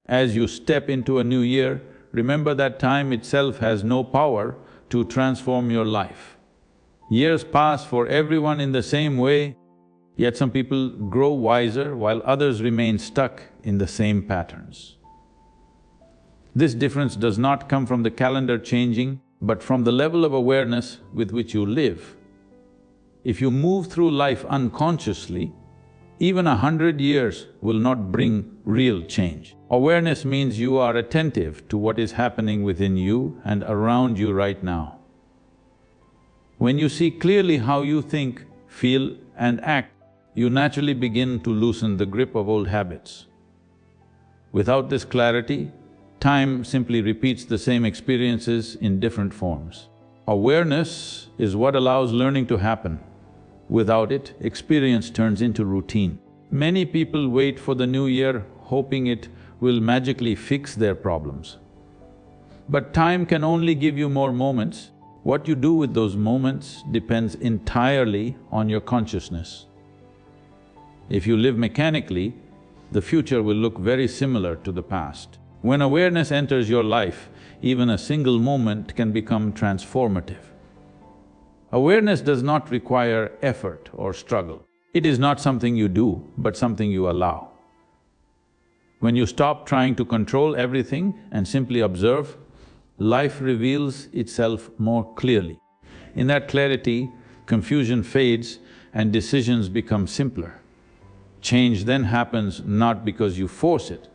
As you step into a new year, remember that time itself has no power to transform your life. Years pass for everyone in the same way, yet some people grow wiser while others remain stuck in the same patterns. This difference does not come from the calendar changing, but from the level of awareness with which you live. If you move through life unconsciously, even 100 years will not bring real change. Awareness means you are attentive to what is happening within you and around you right now. When you see clearly how you think, feel and act, you naturally begin to loosen the grip of old habits. Without this clarity, time simply repeats the same experiences in different forms. Awareness is what allows learning to happen. Without it, experience turns into routine. Many people wait for the new year hoping it will magically fix their problems. But time can only give you more moments. What you do with those moments depends entirely on your consciousness. If you live mechanically, the future will look very similar to the past. When awareness enters your life, even a single moment can become transformative. Awareness does not require effort or struggle. It is not something you do, but something you allow. When you stop trying to control everything and simply observe, life reveals itself more clearly. In that clarity, confusion fades and decisions become simpler. Change then happens not because you force it,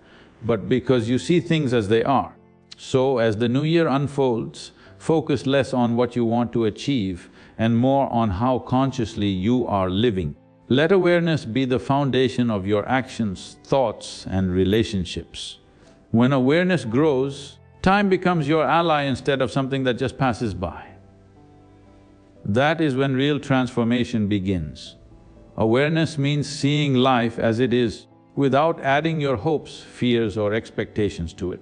but because you see things as they are. So, as the new year unfolds, focus less on what you want to achieve and more on how consciously you are living. Let awareness be the foundation of your actions, thoughts and relationships. When awareness grows, time becomes your ally instead of something that just passes by. That is when real transformation begins. Awareness means seeing life as it is, without adding your hopes, fears or expectations to it.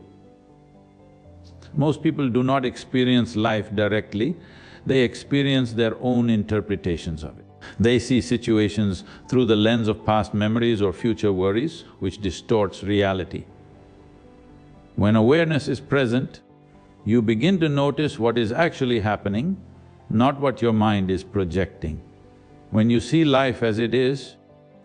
Most people do not experience life directly, they experience their own interpretations of it. They see situations through the lens of past memories or future worries, which distorts reality. When awareness is present, you begin to notice what is actually happening, not what your mind is projecting. When you see life as it is,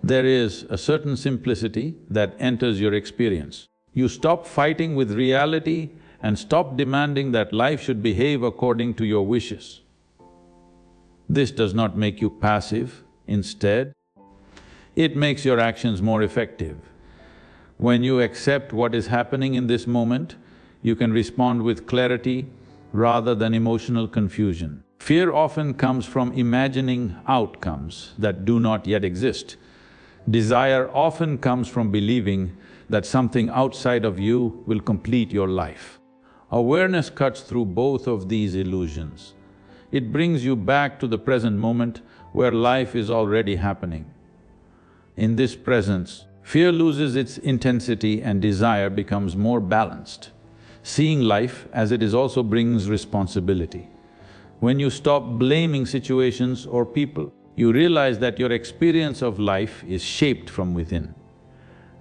there is a certain simplicity that enters your experience. You stop fighting with reality and stop demanding that life should behave according to your wishes. This does not make you passive, instead, it makes your actions more effective. When you accept what is happening in this moment, you can respond with clarity rather than emotional confusion. Fear often comes from imagining outcomes that do not yet exist. Desire often comes from believing that something outside of you will complete your life. Awareness cuts through both of these illusions. It brings you back to the present moment where life is already happening. In this presence, fear loses its intensity and desire becomes more balanced. Seeing life as it is also brings responsibility. When you stop blaming situations or people, you realize that your experience of life is shaped from within.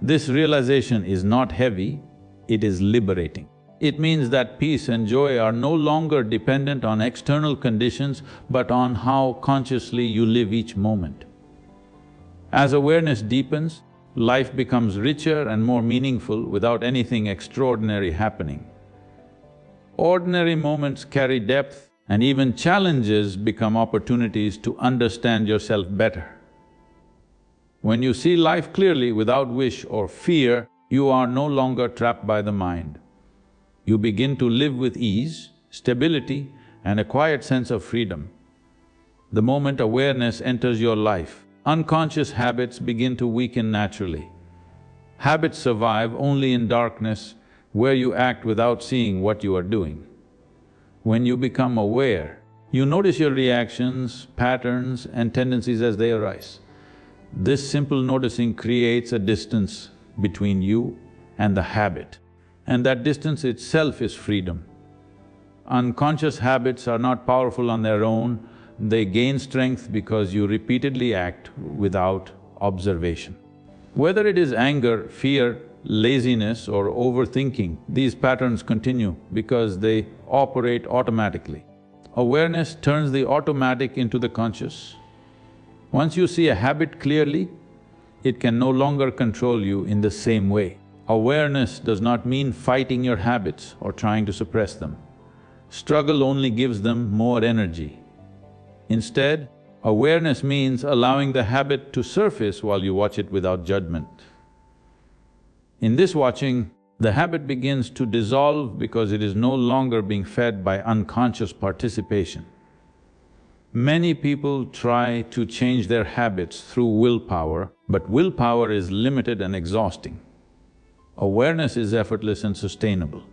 This realization is not heavy, it is liberating. It means that peace and joy are no longer dependent on external conditions, but on how consciously you live each moment. As awareness deepens, life becomes richer and more meaningful without anything extraordinary happening. Ordinary moments carry depth, and even challenges become opportunities to understand yourself better. When you see life clearly without wish or fear, you are no longer trapped by the mind. You begin to live with ease, stability and a quiet sense of freedom. The moment awareness enters your life, unconscious habits begin to weaken naturally. Habits survive only in darkness, where you act without seeing what you are doing. When you become aware, you notice your reactions, patterns and tendencies as they arise. This simple noticing creates a distance between you and the habit, and that distance itself is freedom. Unconscious habits are not powerful on their own, they gain strength because you repeatedly act without observation. Whether it is anger, fear laziness or overthinking, these patterns continue because they operate automatically. Awareness turns the automatic into the conscious. Once you see a habit clearly, it can no longer control you in the same way. Awareness does not mean fighting your habits or trying to suppress them. Struggle only gives them more energy. Instead, awareness means allowing the habit to surface while you watch it without judgment. In this watching, the habit begins to dissolve because it is no longer being fed by unconscious participation. Many people try to change their habits through willpower, but willpower is limited and exhausting. Awareness is effortless and sustainable.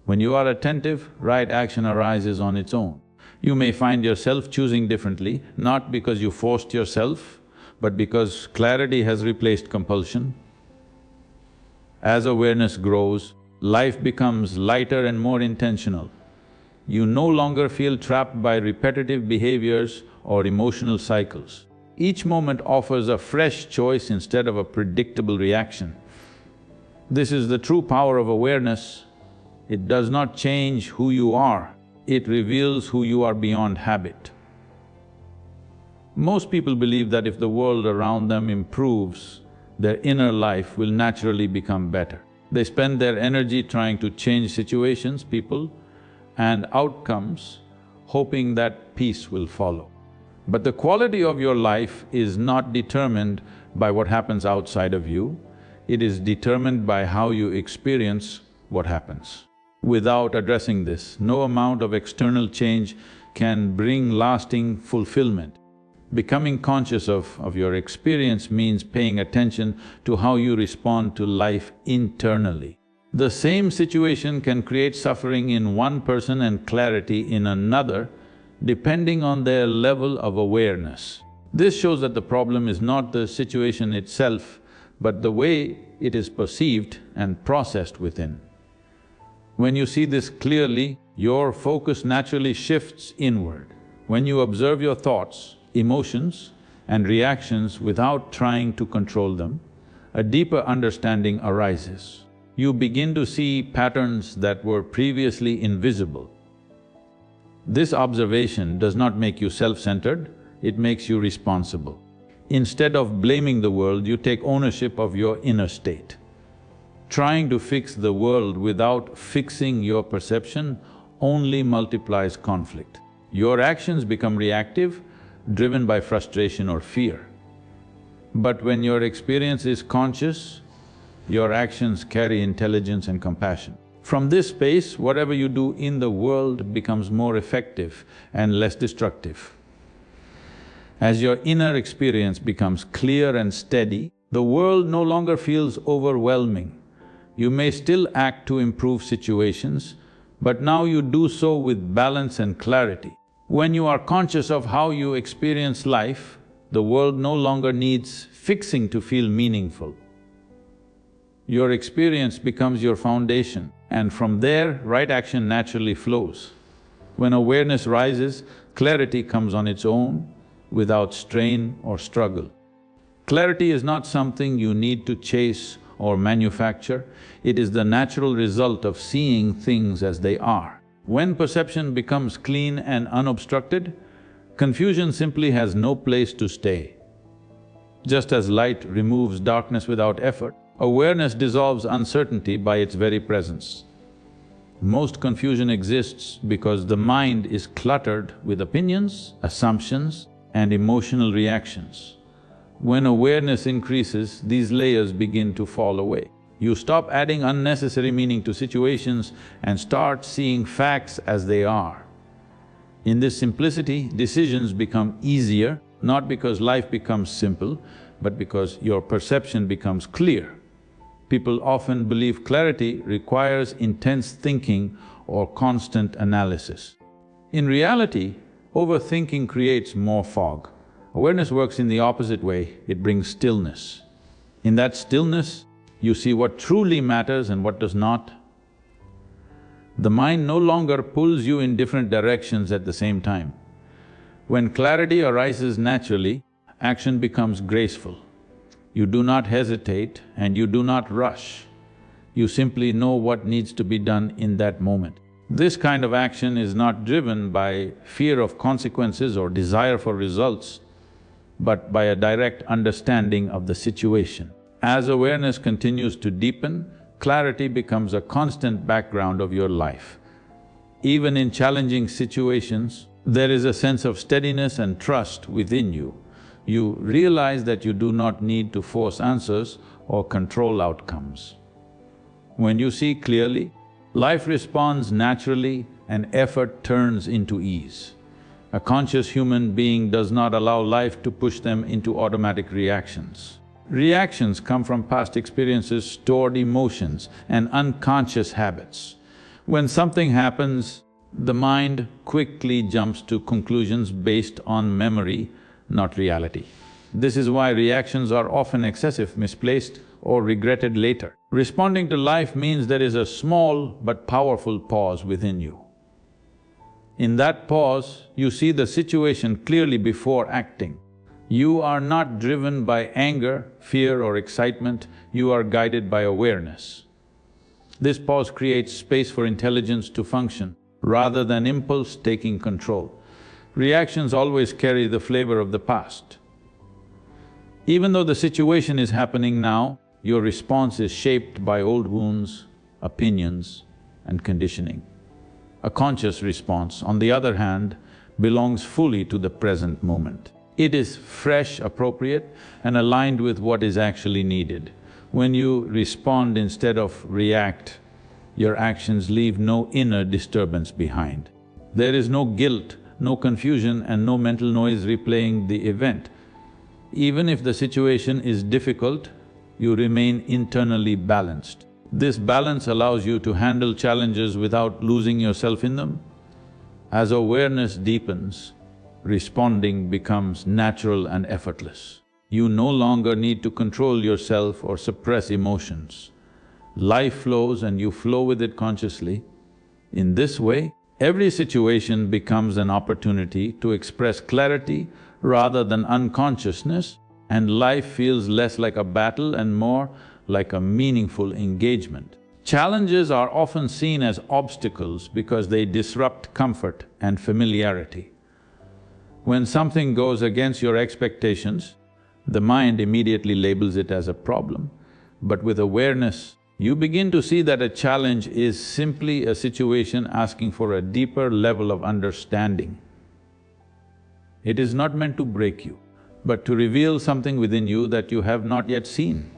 When you are attentive, right action arises on its own. You may find yourself choosing differently, not because you forced yourself, but because clarity has replaced compulsion. As awareness grows, life becomes lighter and more intentional. You no longer feel trapped by repetitive behaviors or emotional cycles. Each moment offers a fresh choice instead of a predictable reaction. This is the true power of awareness. It does not change who you are, it reveals who you are beyond habit. Most people believe that if the world around them improves, their inner life will naturally become better. They spend their energy trying to change situations, people, and outcomes, hoping that peace will follow. But the quality of your life is not determined by what happens outside of you, it is determined by how you experience what happens. Without addressing this, no amount of external change can bring lasting fulfillment. Becoming conscious of your experience means paying attention to how you respond to life internally. The same situation can create suffering in one person and clarity in another, depending on their level of awareness. This shows that the problem is not the situation itself, but the way it is perceived and processed within. When you see this clearly, your focus naturally shifts inward. When you observe your thoughts, emotions and reactions without trying to control them, a deeper understanding arises. You begin to see patterns that were previously invisible. This observation does not make you self-centered, it makes you responsible. Instead of blaming the world, you take ownership of your inner state. Trying to fix the world without fixing your perception only multiplies conflict. Your actions become reactive, driven by frustration or fear. But when your experience is conscious, your actions carry intelligence and compassion. From this space, whatever you do in the world becomes more effective and less destructive. As your inner experience becomes clear and steady, the world no longer feels overwhelming. You may still act to improve situations, but now you do so with balance and clarity. When you are conscious of how you experience life, the world no longer needs fixing to feel meaningful. Your experience becomes your foundation, and from there, right action naturally flows. When awareness rises, clarity comes on its own, without strain or struggle. Clarity is not something you need to chase or manufacture, it is the natural result of seeing things as they are. When perception becomes clean and unobstructed, confusion simply has no place to stay. Just as light removes darkness without effort, awareness dissolves uncertainty by its very presence. Most confusion exists because the mind is cluttered with opinions, assumptions, and emotional reactions. When awareness increases, these layers begin to fall away. You stop adding unnecessary meaning to situations and start seeing facts as they are. In this simplicity, decisions become easier, not because life becomes simple, but because your perception becomes clear. People often believe clarity requires intense thinking or constant analysis. In reality, overthinking creates more fog. Awareness works in the opposite way, it brings stillness. In that stillness, you see what truly matters and what does not. The mind no longer pulls you in different directions at the same time. When clarity arises naturally, action becomes graceful. You do not hesitate and you do not rush. You simply know what needs to be done in that moment. This kind of action is not driven by fear of consequences or desire for results, but by a direct understanding of the situation. As awareness continues to deepen, clarity becomes a constant background of your life. Even in challenging situations, there is a sense of steadiness and trust within you. You realize that you do not need to force answers or control outcomes. When you see clearly, life responds naturally and effort turns into ease. A conscious human being does not allow life to push them into automatic reactions. Reactions come from past experiences, stored emotions, and unconscious habits. When something happens, the mind quickly jumps to conclusions based on memory, not reality. This is why reactions are often excessive, misplaced, or regretted later. Responding to life means there is a small but powerful pause within you. In that pause, you see the situation clearly before acting. You are not driven by anger, fear or excitement, you are guided by awareness. This pause creates space for intelligence to function, rather than impulse taking control. Reactions always carry the flavor of the past. Even though the situation is happening now, your response is shaped by old wounds, opinions, and conditioning. A conscious response, on the other hand, belongs fully to the present moment. It is fresh, appropriate, and aligned with what is actually needed. When you respond instead of react, your actions leave no inner disturbance behind. There is no guilt, no confusion, and no mental noise replaying the event. Even if the situation is difficult, you remain internally balanced. This balance allows you to handle challenges without losing yourself in them. As awareness deepens, responding becomes natural and effortless. You no longer need to control yourself or suppress emotions. Life flows and you flow with it consciously. In this way, every situation becomes an opportunity to express clarity rather than unconsciousness, and life feels less like a battle and more like a meaningful engagement. Challenges are often seen as obstacles because they disrupt comfort and familiarity. When something goes against your expectations, the mind immediately labels it as a problem. But with awareness, you begin to see that a challenge is simply a situation asking for a deeper level of understanding. It is not meant to break you, but to reveal something within you that you have not yet seen.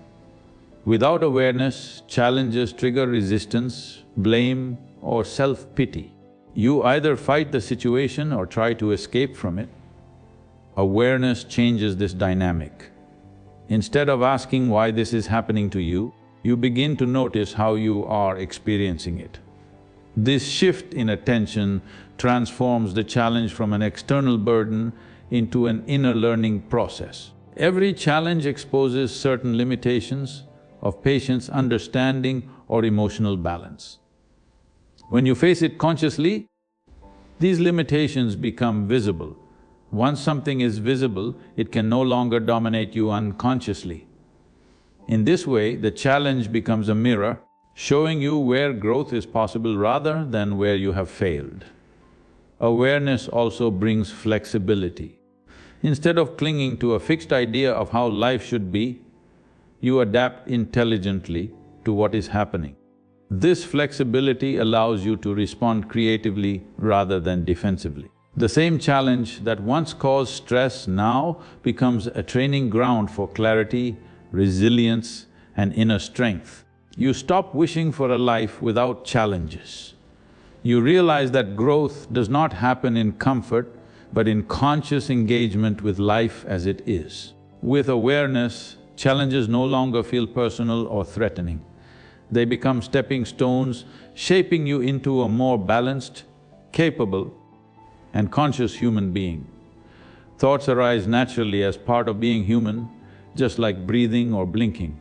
Without awareness, challenges trigger resistance, blame, or self-pity. You either fight the situation or try to escape from it. Awareness changes this dynamic. Instead of asking why this is happening to you, you begin to notice how you are experiencing it. This shift in attention transforms the challenge from an external burden into an inner learning process. Every challenge exposes certain limitations of patience, understanding, or emotional balance. When you face it consciously, these limitations become visible. Once something is visible, it can no longer dominate you unconsciously. In this way, the challenge becomes a mirror, showing you where growth is possible rather than where you have failed. Awareness also brings flexibility. Instead of clinging to a fixed idea of how life should be, you adapt intelligently to what is happening. This flexibility allows you to respond creatively rather than defensively. The same challenge that once caused stress now becomes a training ground for clarity, resilience, and inner strength. You stop wishing for a life without challenges. You realize that growth does not happen in comfort, but in conscious engagement with life as it is. With awareness, challenges no longer feel personal or threatening. They become stepping stones, shaping you into a more balanced, capable, and conscious human being. Thoughts arise naturally as part of being human, just like breathing or blinking.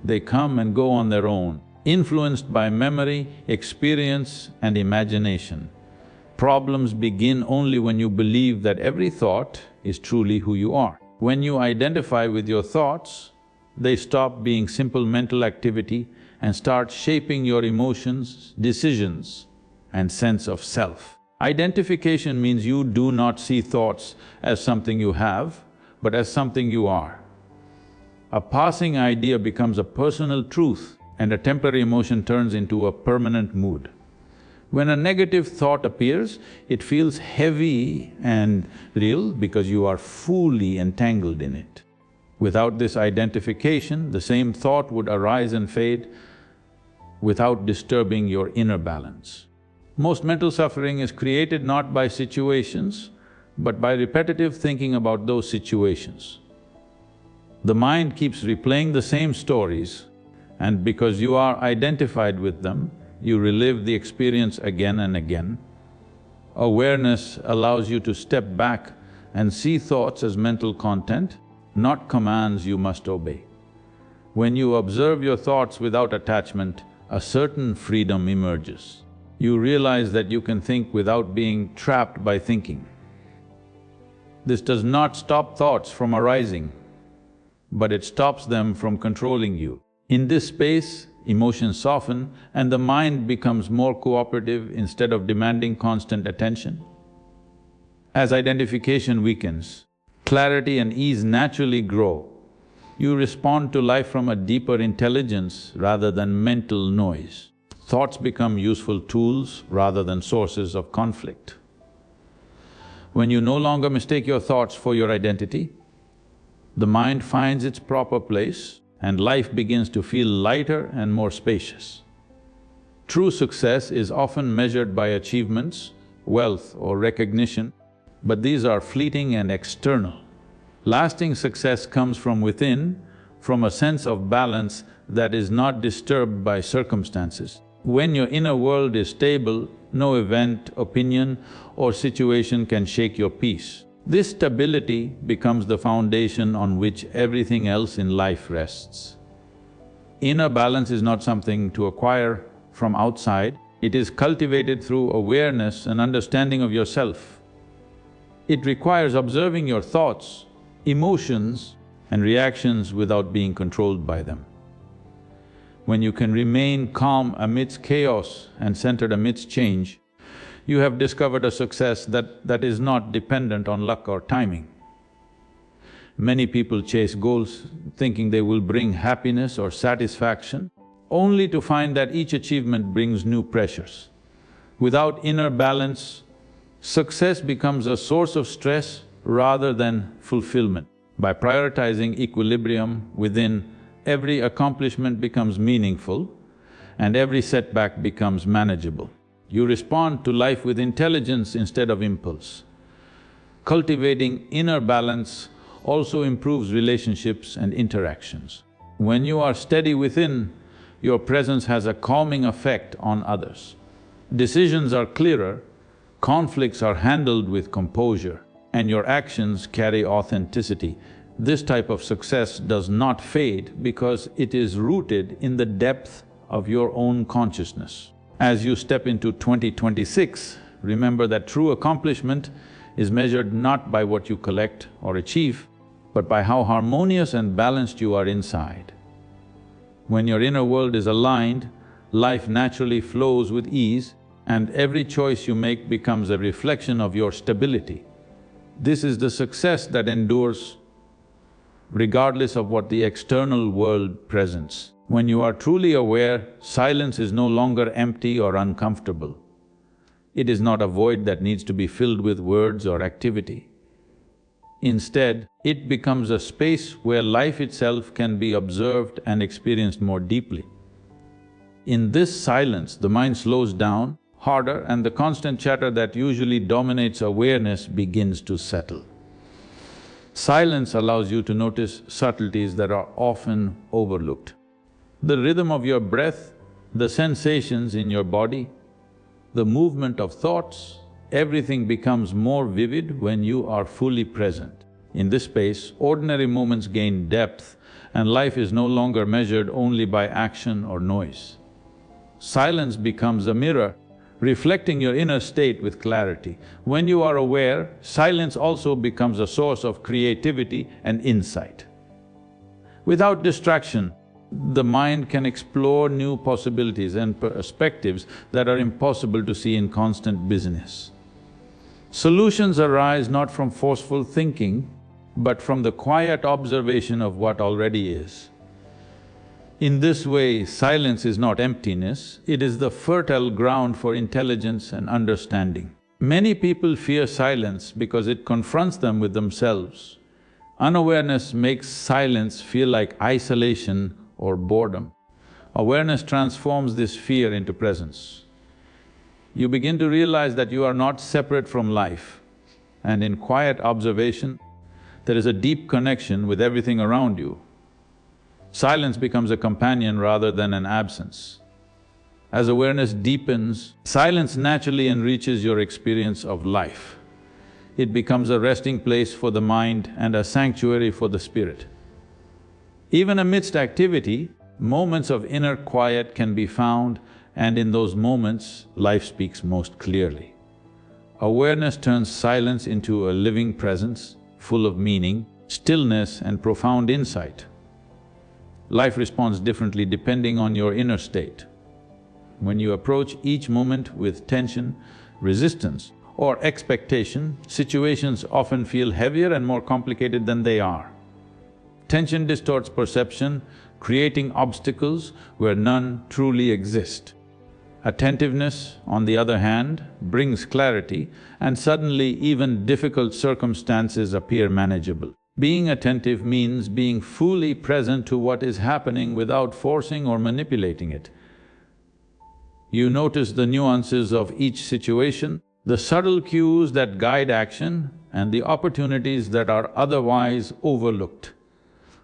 They come and go on their own, influenced by memory, experience, and imagination. Problems begin only when you believe that every thought is truly who you are. When you identify with your thoughts, they stop being simple mental activity and start shaping your emotions, decisions, and sense of self. Identification means you do not see thoughts as something you have, but as something you are. A passing idea becomes a personal truth and a temporary emotion turns into a permanent mood. When a negative thought appears, it feels heavy and real because you are fully entangled in it. Without this identification, the same thought would arise and fade without disturbing your inner balance. Most mental suffering is created not by situations, but by repetitive thinking about those situations. The mind keeps replaying the same stories, and because you are identified with them, you relive the experience again and again. Awareness allows you to step back and see thoughts as mental content, not commands you must obey. When you observe your thoughts without attachment, a certain freedom emerges. You realize that you can think without being trapped by thinking. This does not stop thoughts from arising, but it stops them from controlling you. In this space, emotions soften and the mind becomes more cooperative instead of demanding constant attention. As identification weakens, clarity and ease naturally grow. You respond to life from a deeper intelligence rather than mental noise. Thoughts become useful tools rather than sources of conflict. When you no longer mistake your thoughts for your identity, the mind finds its proper place and life begins to feel lighter and more spacious. True success is often measured by achievements, wealth or recognition, but these are fleeting and external. Lasting success comes from within, from a sense of balance that is not disturbed by circumstances. When your inner world is stable, no event, opinion or situation can shake your peace. This stability becomes the foundation on which everything else in life rests. Inner balance is not something to acquire from outside, it is cultivated through awareness and understanding of yourself. It requires observing your thoughts, emotions and reactions without being controlled by them. When you can remain calm amidst chaos and centered amidst change, you have discovered a success that is not dependent on luck or timing. Many people chase goals thinking they will bring happiness or satisfaction, only to find that each achievement brings new pressures. Without inner balance, success becomes a source of stress rather than fulfillment. By prioritizing equilibrium within, every accomplishment becomes meaningful and every setback becomes manageable. You respond to life with intelligence instead of impulse. Cultivating inner balance also improves relationships and interactions. When you are steady within, your presence has a calming effect on others. Decisions are clearer, conflicts are handled with composure, and your actions carry authenticity. This type of success does not fade because it is rooted in the depth of your own consciousness. As you step into 2026, remember that true accomplishment is measured not by what you collect or achieve, but by how harmonious and balanced you are inside. When your inner world is aligned, life naturally flows with ease and every choice you make becomes a reflection of your stability. This is the success that endures regardless of what the external world presents. When you are truly aware, silence is no longer empty or uncomfortable. It is not a void that needs to be filled with words or activity. Instead, it becomes a space where life itself can be observed and experienced more deeply. In this silence, the mind slows down, harder, and the constant chatter that usually dominates awareness begins to settle. Silence allows you to notice subtleties that are often overlooked. The rhythm of your breath, the sensations in your body, the movement of thoughts, everything becomes more vivid when you are fully present. In this space, ordinary moments gain depth and life is no longer measured only by action or noise. Silence becomes a mirror, reflecting your inner state with clarity. When you are aware, silence also becomes a source of creativity and insight. Without distraction, the mind can explore new possibilities and perspectives that are impossible to see in constant busyness. Solutions arise not from forceful thinking, but from the quiet observation of what already is. In this way, silence is not emptiness, it is the fertile ground for intelligence and understanding. Many people fear silence because it confronts them with themselves. Unawareness makes silence feel like isolation or boredom. Awareness transforms this fear into presence. You begin to realize that you are not separate from life, and in quiet observation, there is a deep connection with everything around you. Silence becomes a companion rather than an absence. As awareness deepens, silence naturally enriches your experience of life. It becomes a resting place for the mind and a sanctuary for the spirit. Even amidst activity, moments of inner quiet can be found, and in those moments, life speaks most clearly. Awareness turns silence into a living presence, full of meaning, stillness and profound insight. Life responds differently depending on your inner state. When you approach each moment with tension, resistance or expectation, situations often feel heavier and more complicated than they are. Tension distorts perception, creating obstacles where none truly exist. Attentiveness, on the other hand, brings clarity, and suddenly even difficult circumstances appear manageable. Being attentive means being fully present to what is happening without forcing or manipulating it. You notice the nuances of each situation, the subtle cues that guide action, and the opportunities that are otherwise overlooked.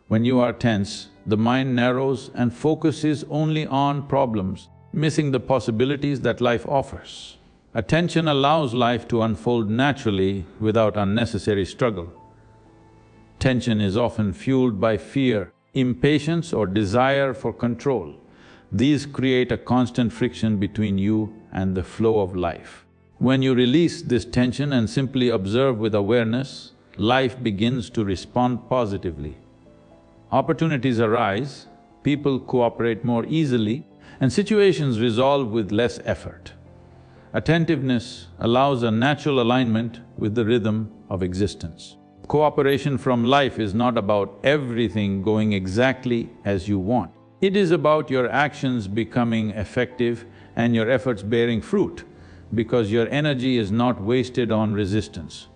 When you are tense, the mind narrows and focuses only on problems, missing the possibilities that life offers. Attention allows life to unfold naturally without unnecessary struggle. Tension is often fueled by fear, impatience or desire for control. These create a constant friction between you and the flow of life. When you release this tension and simply observe with awareness, life begins to respond positively. Opportunities arise, people cooperate more easily, and situations resolve with less effort. Attentiveness allows a natural alignment with the rhythm of existence. Cooperation from life is not about everything going exactly as you want. It is about your actions becoming effective and your efforts bearing fruit, because your energy is not wasted on resistance.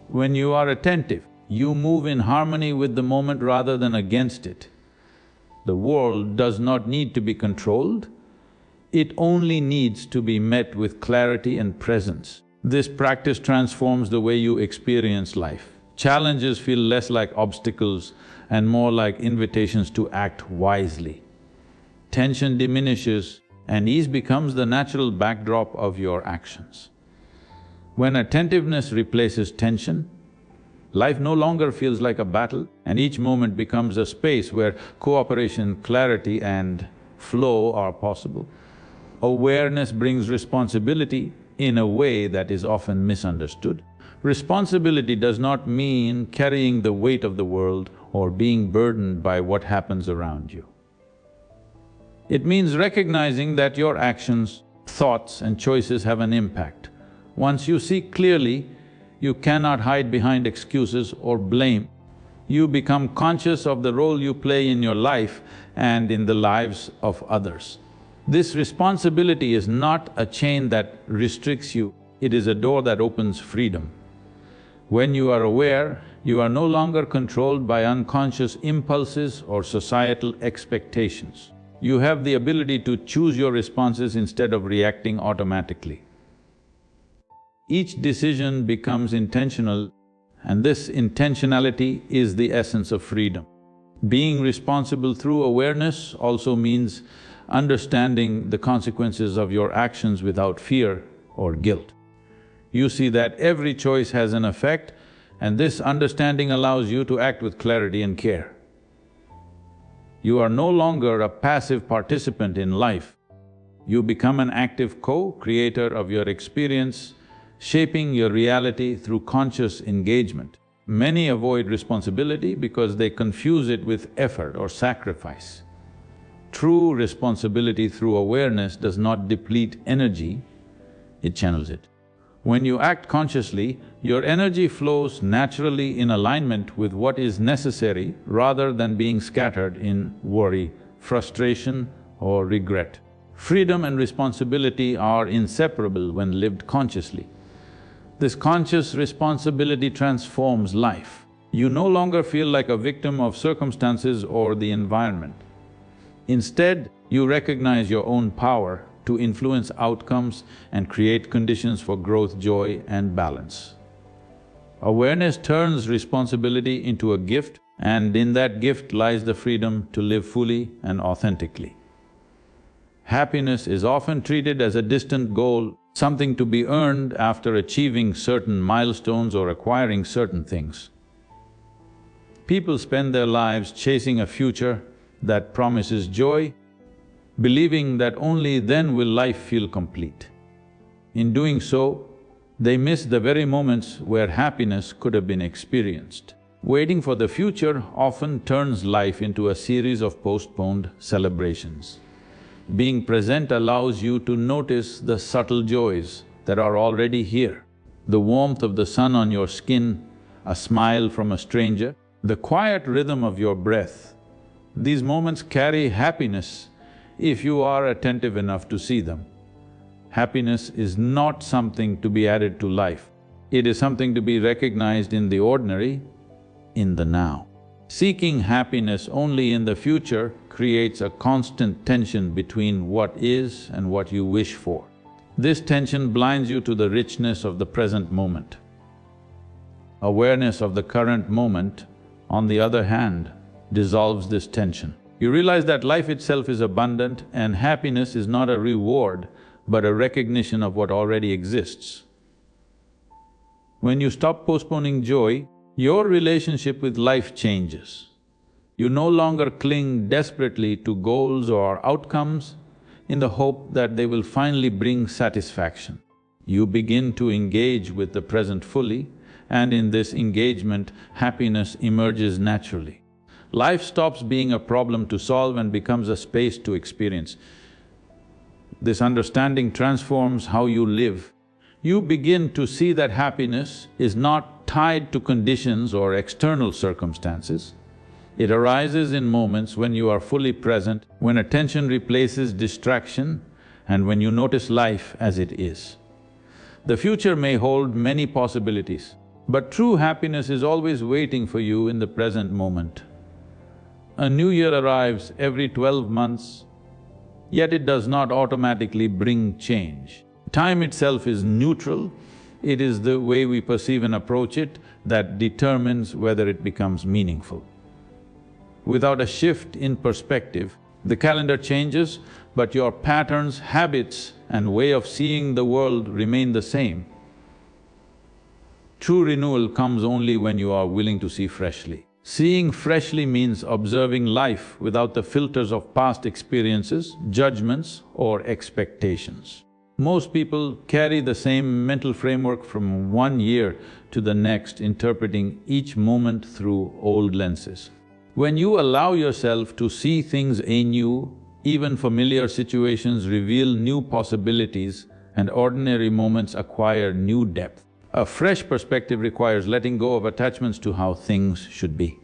When you are attentive, you move in harmony with the moment rather than against it. The world does not need to be controlled, it only needs to be met with clarity and presence. This practice transforms the way you experience life. Challenges feel less like obstacles and more like invitations to act wisely. Tension diminishes and ease becomes the natural backdrop of your actions. When attentiveness replaces tension, life no longer feels like a battle, and each moment becomes a space where cooperation, clarity and flow are possible. Awareness brings responsibility in a way that is often misunderstood. Responsibility does not mean carrying the weight of the world or being burdened by what happens around you. It means recognizing that your actions, thoughts and choices have an impact. Once you see clearly, you cannot hide behind excuses or blame. You become conscious of the role you play in your life and in the lives of others. This responsibility is not a chain that restricts you, it is a door that opens freedom. When you are aware, you are no longer controlled by unconscious impulses or societal expectations. You have the ability to choose your responses instead of reacting automatically. Each decision becomes intentional, and this intentionality is the essence of freedom. Being responsible through awareness also means understanding the consequences of your actions without fear or guilt. You see that every choice has an effect, and this understanding allows you to act with clarity and care. You are no longer a passive participant in life. You become an active co-creator of your experience, shaping your reality through conscious engagement. Many avoid responsibility because they confuse it with effort or sacrifice. True responsibility through awareness does not deplete energy, it channels it. When you act consciously, your energy flows naturally in alignment with what is necessary rather than being scattered in worry, frustration or regret. Freedom and responsibility are inseparable when lived consciously. This conscious responsibility transforms life. You no longer feel like a victim of circumstances or the environment. Instead, you recognize your own power to influence outcomes and create conditions for growth, joy and balance. Awareness turns responsibility into a gift, and in that gift lies the freedom to live fully and authentically. Happiness is often treated as a distant goal, something to be earned after achieving certain milestones or acquiring certain things. People spend their lives chasing a future that promises joy, believing that only then will life feel complete. In doing so, they miss the very moments where happiness could have been experienced. Waiting for the future often turns life into a series of postponed celebrations. Being present allows you to notice the subtle joys that are already here. The warmth of the sun on your skin, a smile from a stranger, the quiet rhythm of your breath. These moments carry happiness if you are attentive enough to see them. Happiness is not something to be added to life. It is something to be recognized in the ordinary, in the now. Seeking happiness only in the future creates a constant tension between what is and what you wish for. This tension blinds you to the richness of the present moment. Awareness of the current moment, on the other hand, dissolves this tension. You realize that life itself is abundant and happiness is not a reward, but a recognition of what already exists. When you stop postponing joy, your relationship with life changes. You no longer cling desperately to goals or outcomes in the hope that they will finally bring satisfaction. You begin to engage with the present fully, and in this engagement, happiness emerges naturally. Life stops being a problem to solve and becomes a space to experience. This understanding transforms how you live. You begin to see that happiness is not tied to conditions or external circumstances. It arises in moments when you are fully present, when attention replaces distraction, and when you notice life as it is. The future may hold many possibilities, but true happiness is always waiting for you in the present moment. A new year arrives every 12 months, yet it does not automatically bring change. Time itself is neutral, it is the way we perceive and approach it that determines whether it becomes meaningful. Without a shift in perspective, the calendar changes, but your patterns, habits and way of seeing the world remain the same. True renewal comes only when you are willing to see freshly. Seeing freshly means observing life without the filters of past experiences, judgments or expectations. Most people carry the same mental framework from one year to the next, interpreting each moment through old lenses. When you allow yourself to see things anew, even familiar situations reveal new possibilities and ordinary moments acquire new depth. A fresh perspective requires letting go of attachments to how things should be.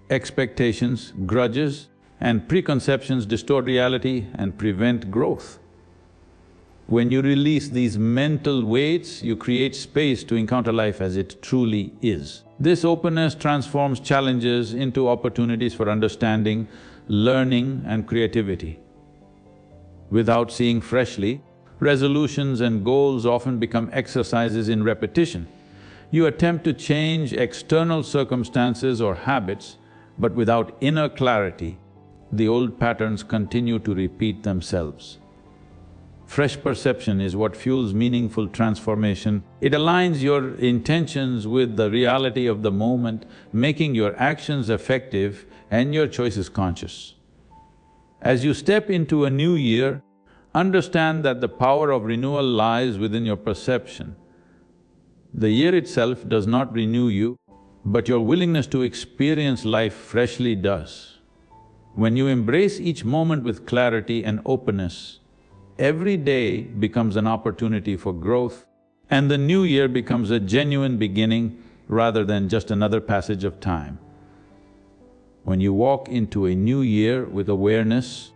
Expectations, grudges and preconceptions distort reality and prevent growth. When you release these mental weights, you create space to encounter life as it truly is. This openness transforms challenges into opportunities for understanding, learning and creativity. Without seeing freshly, resolutions and goals often become exercises in repetition. You attempt to change external circumstances or habits, but without inner clarity, the old patterns continue to repeat themselves. Fresh perception is what fuels meaningful transformation. It aligns your intentions with the reality of the moment, making your actions effective and your choices conscious. As you step into a new year, Understand that the power of renewal lies within your perception. The year itself does not renew you, but your willingness to experience life freshly does. When you embrace each moment with clarity and openness, every day becomes an opportunity for growth, and the new year becomes a genuine beginning rather than just another passage of time. When you walk into a new year with awareness,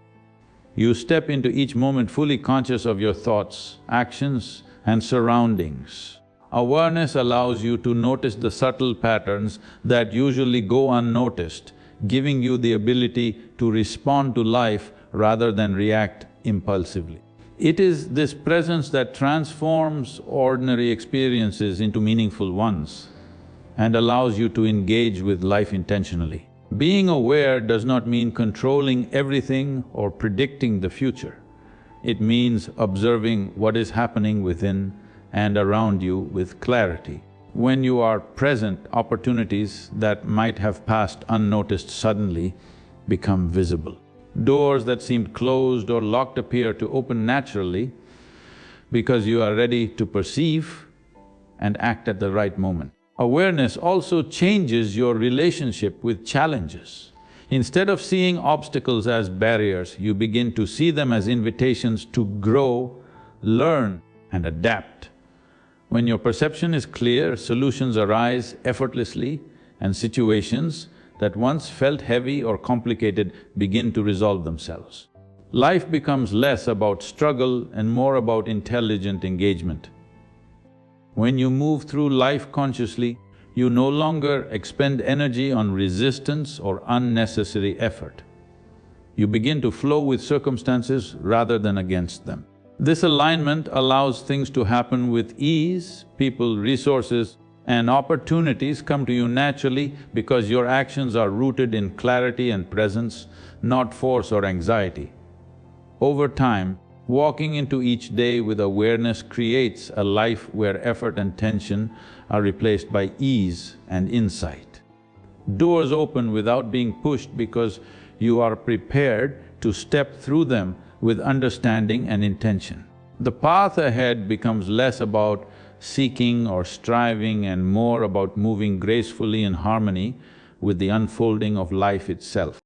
you step into each moment fully conscious of your thoughts, actions and surroundings. Awareness allows you to notice the subtle patterns that usually go unnoticed, giving you the ability to respond to life rather than react impulsively. It is this presence that transforms ordinary experiences into meaningful ones and allows you to engage with life intentionally. Being aware does not mean controlling everything or predicting the future. It means observing what is happening within and around you with clarity. When you are present, opportunities that might have passed unnoticed suddenly become visible. Doors that seemed closed or locked appear to open naturally because you are ready to perceive and act at the right moment. Awareness also changes your relationship with challenges. Instead of seeing obstacles as barriers, you begin to see them as invitations to grow, learn and adapt. When your perception is clear, solutions arise effortlessly and situations that once felt heavy or complicated begin to resolve themselves. Life becomes less about struggle and more about intelligent engagement. When you move through life consciously, you no longer expend energy on resistance or unnecessary effort. You begin to flow with circumstances rather than against them. This alignment allows things to happen with ease, people, resources and opportunities come to you naturally because your actions are rooted in clarity and presence, not force or anxiety. Over time, walking into each day with awareness creates a life where effort and tension are replaced by ease and insight. Doors open without being pushed because you are prepared to step through them with understanding and intention. The path ahead becomes less about seeking or striving and more about moving gracefully in harmony with the unfolding of life itself.